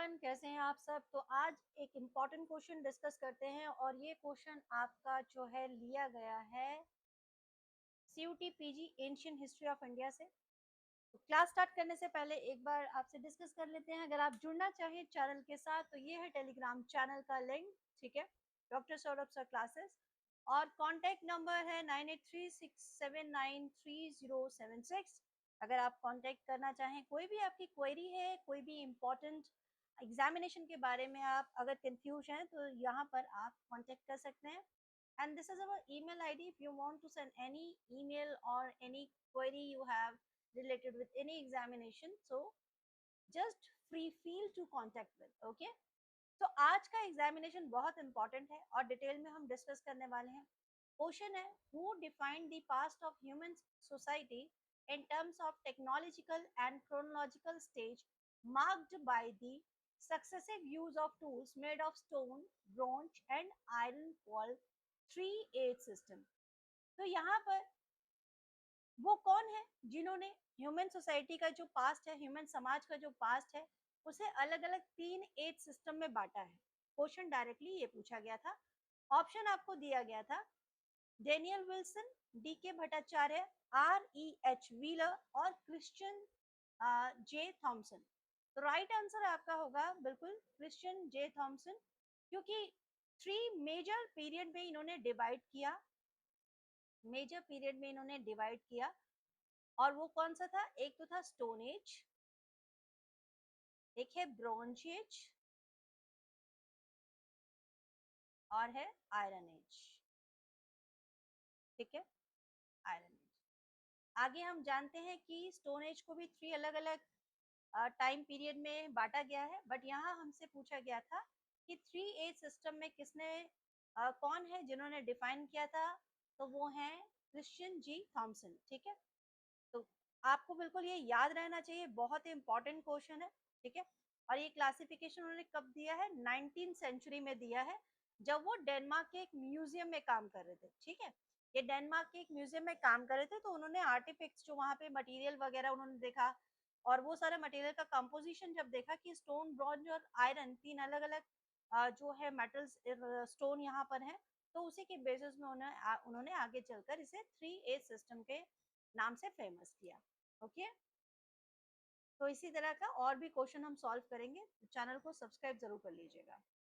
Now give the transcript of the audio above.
Everyone, कैसे हैं आप सब। तो आज एक इम्पॉर्टेंट क्वेश्चन डिस्कस करते हैं और ये क्वेश्चन आपका जो है लिया गया है CUT PG ancient history of India से। तो क्लास स्टार्ट करने से पहले एक बार आपसे डिस्कस कर लेते हैं, अगर आप जुड़ना चाहें चैनल के साथ तो ये है टेलीग्राम चैनल का लिंक, ठीक है। डॉक्टर सौरभ सर क्लासेस और कांटेक्ट नंबर है 9836793076। अगर आप कांटेक्ट करना चाहें, कोई भी आपकी क्वेरी है, कोई भी इम्पोर्टेंट एग्जामिनेशन के बारे में आप अगर कंफ्यूज हैं तो यहाँ पर आप कांटेक्ट कर सकते हैं। And this is our email ID if you want to send any email or any query you have related with any examination, so just free feel to contact with, okay। तो आज का examination बहुत important है और detail में हम discuss करने वाले हैं। क्वेश्चन है, who defined the past of human society in terms of technological and chronological stage marked by the successive use of tools made of stone, bronze and iron called 3-8 system। तो यहाँ पर वो कौन है जिन्होंने ह्यूमन सोसाइटी का जो past है, ह्यूमन समाज का जो पास्ट है, उसे अलग अलग 3-8 सिस्टम में बांटा है। क्वेश्चन डायरेक्टली ये पूछा गया था। ऑप्शन आपको दिया गया था Daniel Wilson, DK Bhattacharya, REH wheeler और क्रिश्चियन जे थॉमसन। तो राइट आंसर आपका होगा बिल्कुल क्रिश्चियन जे थॉमसन, क्योंकि 3 मेजर पीरियड में इन्होंने डिवाइड किया, और वो कौन सा था, एक तो था स्टोन एज, एक है ब्रॉन्ज एज और है आयरन एज, ठीक है, आयरन एज। आगे हम जानते हैं कि स्टोन एज को भी 3 अलग अलग टाइम पीरियड में बांटा गया है, बट यहाँ हमसे पूछा गया था कि 3-8 सिस्टम में किसने कौन है जिन्होंने डिफाइन किया था, तो वो है क्रिश्चियन जी थॉमसन, ठीक है। तो आपको बिल्कुल ये याद रहना चाहिए, बहुत ही इंपॉर्टेंट क्वेश्चन है, ठीक है। और ये क्लासिफिकेशन उन्होंने कब दिया है, 19th सेंचुरी में दिया है, जब वो डेनमार्क के एक म्यूजियम में काम कर रहे थे, ठीक है। ये डेनमार्क के एक म्यूजियम में काम कर रहे थे, तो उन्होंने आर्टिफैक्ट्स जो वहाँ पे मटेरियल वगैरह उन्होंने देखा, और वो सारा मटेरियल का कंपोजिशन जब देखा कि स्टोन, ब्रॉन्ज और आयरन 3 अलग अलग जो है मेटल्स स्टोन यहाँ पर है, तो उसी के बेसिस में उन्होंने आगे चलकर इसे 3-8 सिस्टम के नाम से फेमस किया, ओके। तो इसी तरह का और भी क्वेश्चन हम सॉल्व करेंगे, तो चैनल को सब्सक्राइब जरूर कर लीजिएगा।